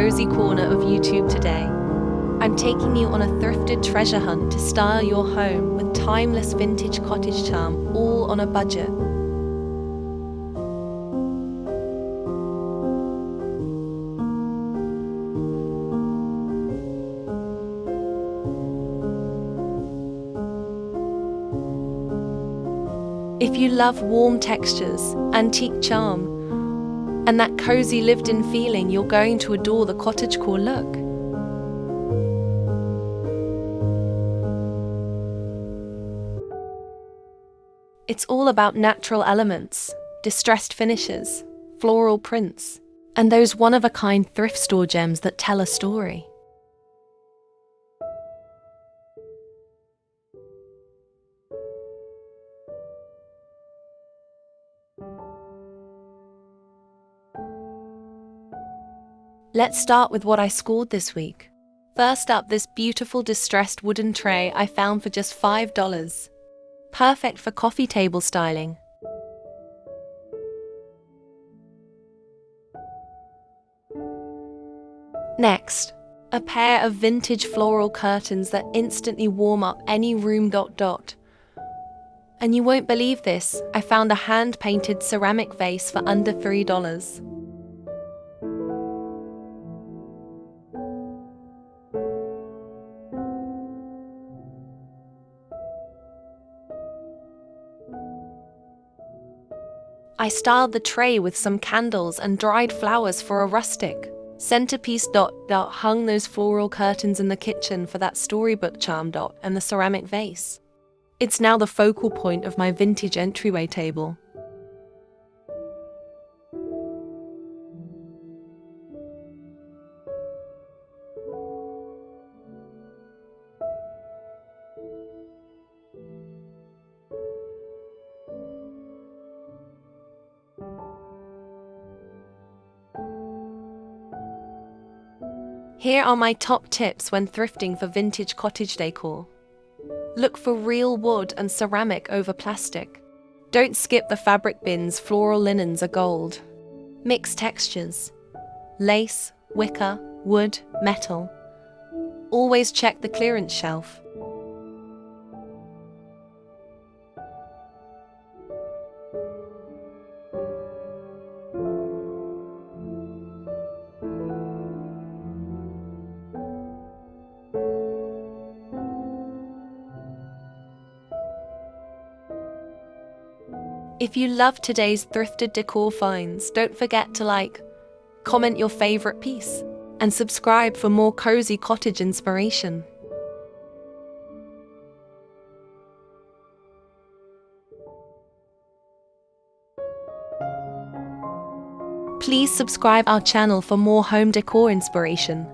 cozy corner of YouTube today. I'm taking you on a thrifted treasure hunt to style your home with timeless vintage cottage charm, all on a budget. If you love warm textures, antique charm, and that cozy lived-in feeling, you're going to adore the Cottagecore look. It's all about natural elements, distressed finishes, floral prints, and those one-of-a-kind thrift store gems that tell a story. Let's start with what I scored this week. First up, this beautiful distressed wooden tray I found for just $5. Perfect for coffee table styling. Next, a pair of vintage floral curtains that instantly warm up any room. And you won't believe this, I found a hand-painted ceramic vase for under $3. I styled the tray with some candles and dried flowers for a rustic centerpiece. Hung those floral curtains in the kitchen for that storybook charm. And the ceramic vase. It's now the focal point of my vintage entryway table. Here are my top tips when thrifting for vintage cottage decor. Look for real wood and ceramic over plastic. Don't skip the fabric bins, floral linens are gold. Mix textures. Lace, wicker, wood, metal. Always check the clearance shelf. If you love today's thrifted decor finds, don't forget to like, comment your favorite piece, and subscribe for more cozy cottage inspiration. Please subscribe our channel for more home decor inspiration.